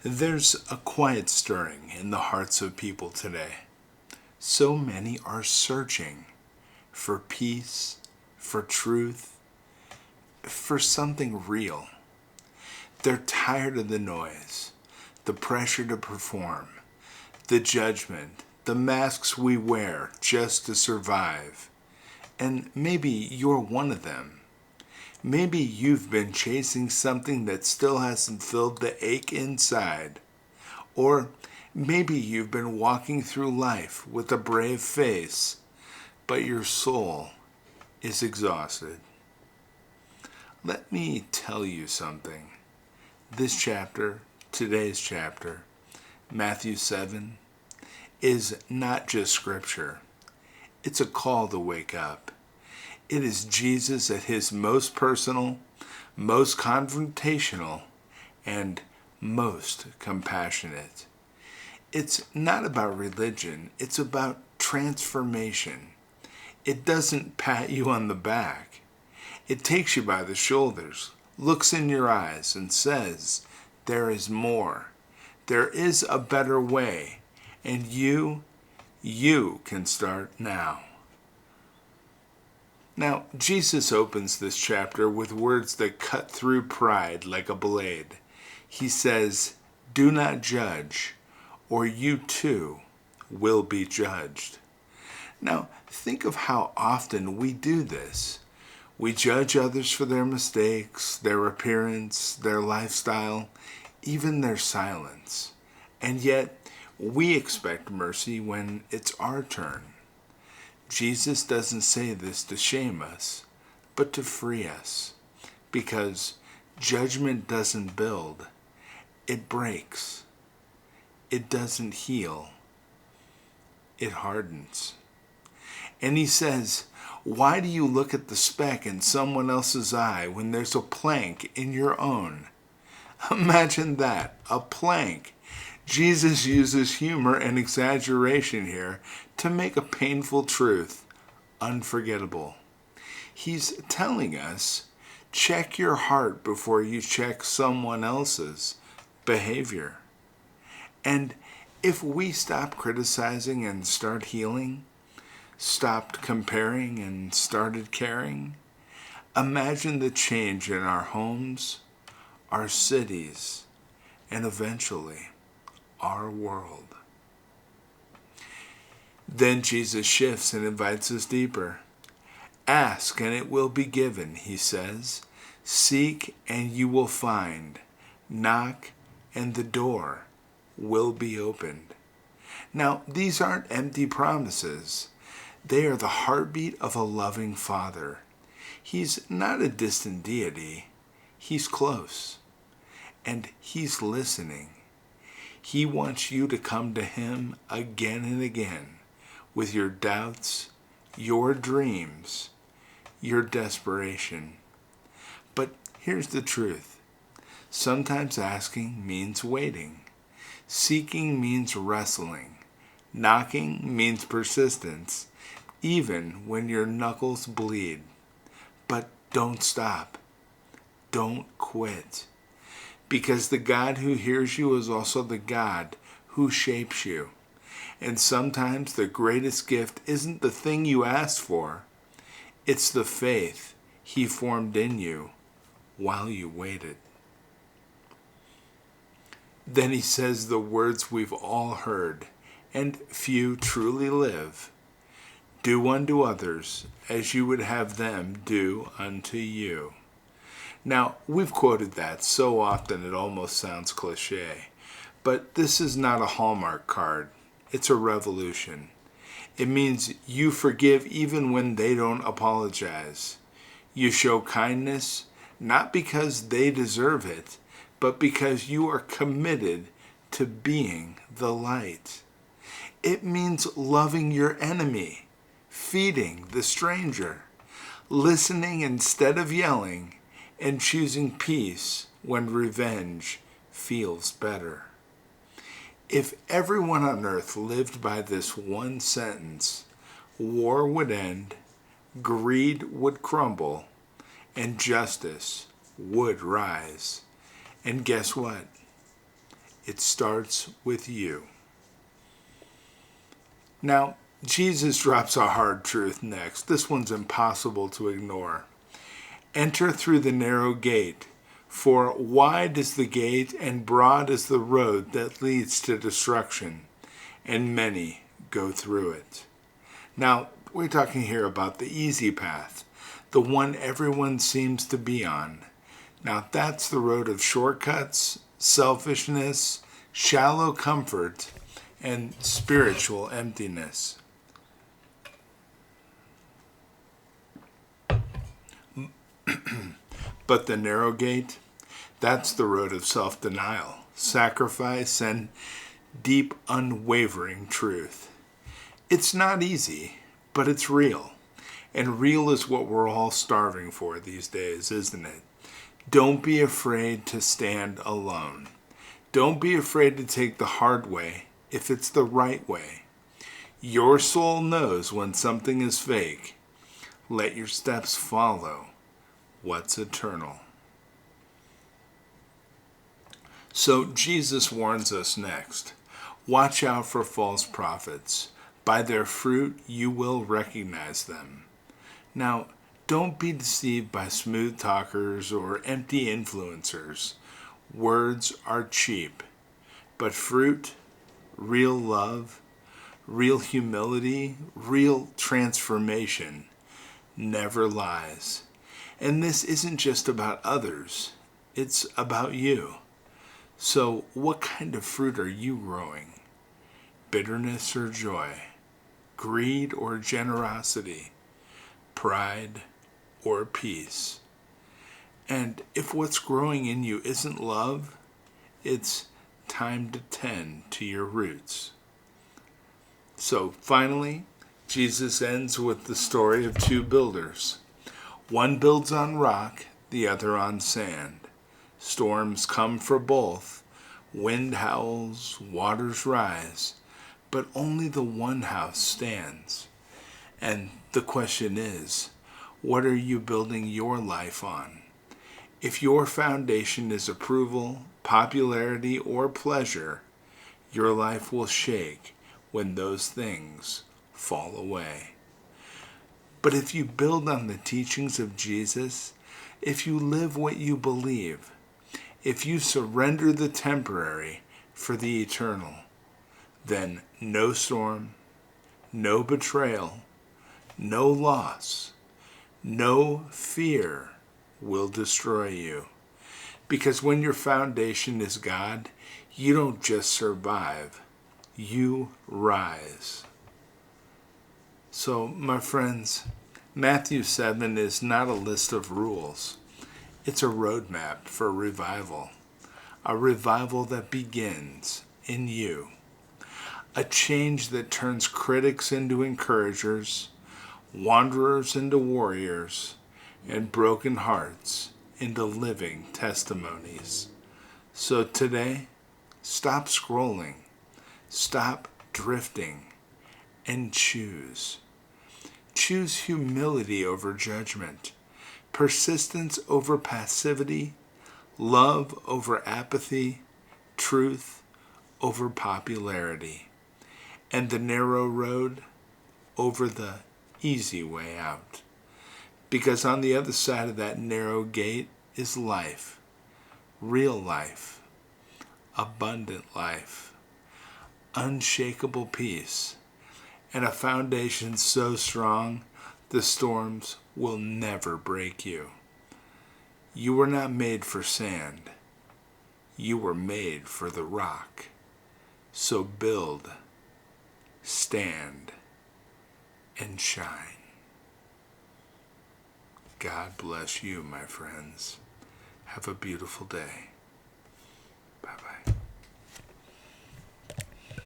There's a quiet stirring in the hearts of people today. So many are searching for peace, for truth, for something real. They're tired of the noise, the pressure to perform, the judgment, the masks we wear just to survive. And maybe you're one of them. Maybe you've been chasing something that still hasn't filled the ache inside. Or maybe you've been walking through life with a brave face, but your soul is exhausted. Let me tell you something. This chapter, today's chapter, Matthew 7, is not just scripture. It's a call to wake up. It is Jesus at his most personal, most confrontational, and most compassionate. It's not about religion, it's about transformation. It doesn't pat you on the back. It takes you by the shoulders, looks in your eyes, and says, there is more. There is a better way, and you can start now. Now, Jesus opens this chapter with words that cut through pride like a blade. He says, do not judge, or you too will be judged. Now, think of how often we do this. We judge others for their mistakes, their appearance, their lifestyle, even their silence. And yet, we expect mercy when it's our turn. Jesus doesn't say this to shame us, but to free us, because judgment doesn't build, it breaks. It doesn't heal, it hardens. And he says, why do you look at the speck in someone else's eye when there's a plank in your own? Imagine that, a plank. Jesus uses humor and exaggeration here to make a painful truth unforgettable. He's telling us, check your heart before you check someone else's behavior. And if we stop criticizing and start healing, stopped comparing and started caring, imagine the change in our homes, our cities, and eventually our world. Then Jesus shifts and invites us deeper. Ask and it will be given, he says. Seek and you will find. Knock and the door will be opened. Now, these aren't empty promises. They are the heartbeat of a loving Father. He's not a distant deity. He's close. And he's listening. He wants you to come to him again and again with your doubts, your dreams, your desperation. But here's the truth. Sometimes asking means waiting. Seeking means wrestling. Knocking means persistence, even when your knuckles bleed. But don't stop. Don't quit. Because the God who hears you is also the God who shapes you. And sometimes the greatest gift isn't the thing you asked for. It's the faith he formed in you while you waited. Then he says the words we've all heard, and few truly live. Do unto others as you would have them do unto you. Now, we've quoted that so often it almost sounds cliche. But this is not a Hallmark card. It's a revolution. It means you forgive even when they don't apologize. You show kindness, not because they deserve it, but because you are committed to being the light. It means loving your enemy, feeding the stranger, listening instead of yelling, and choosing peace when revenge feels better. If everyone on earth lived by this one sentence, war would end, greed would crumble, and justice would rise. And guess what? It starts with you. Now, Jesus drops a hard truth next. This one's impossible to ignore. Enter through the narrow gate, for wide is the gate and broad is the road that leads to destruction, and many go through it. Now, we're talking here about the easy path, the one everyone seems to be on. Now, that's the road of shortcuts, selfishness, shallow comfort, and spiritual emptiness. But the narrow gate, that's the road of self-denial, sacrifice, and deep, unwavering truth. It's not easy, but it's real. And real is what we're all starving for these days, isn't it? Don't be afraid to stand alone. Don't be afraid to take the hard way if it's the right way. Your soul knows when something is fake. Let your steps follow what's eternal. So Jesus warns us next. Watch out for false prophets. By their fruit you will recognize them. Now, don't be deceived by smooth talkers or empty influencers. Words are cheap, but fruit, real love, real humility, real transformation never lies. And this isn't just about others, it's about you. So what kind of fruit are you growing? Bitterness or joy? Greed or generosity? Pride or peace? And if what's growing in you isn't love, it's time to tend to your roots. So finally, Jesus ends with the story of two builders. One builds on rock, the other on sand. Storms come for both. Wind howls, waters rise, but only the one house stands. And the question is, what are you building your life on? If your foundation is approval, popularity, or pleasure, your life will shake when those things fall away. But if you build on the teachings of Jesus, if you live what you believe, if you surrender the temporary for the eternal, then no storm, no betrayal, no loss, no fear will destroy you. Because when your foundation is God, you don't just survive, you rise. So, my friends, Matthew 7 is not a list of rules. It's a roadmap for revival. A revival that begins in you. A change that turns critics into encouragers, wanderers into warriors, and broken hearts into living testimonies. So today, stop scrolling, stop drifting, and choose. Choose humility over judgment, persistence over passivity, love over apathy, truth over popularity, and the narrow road over the easy way out. Because on the other side of that narrow gate is life, real life, abundant life, unshakable peace, and a foundation so strong the storms will never break you. You were not made for sand. You were made for the rock. So build, stand, and shine. God bless you, my friends. Have a beautiful day. Bye-bye.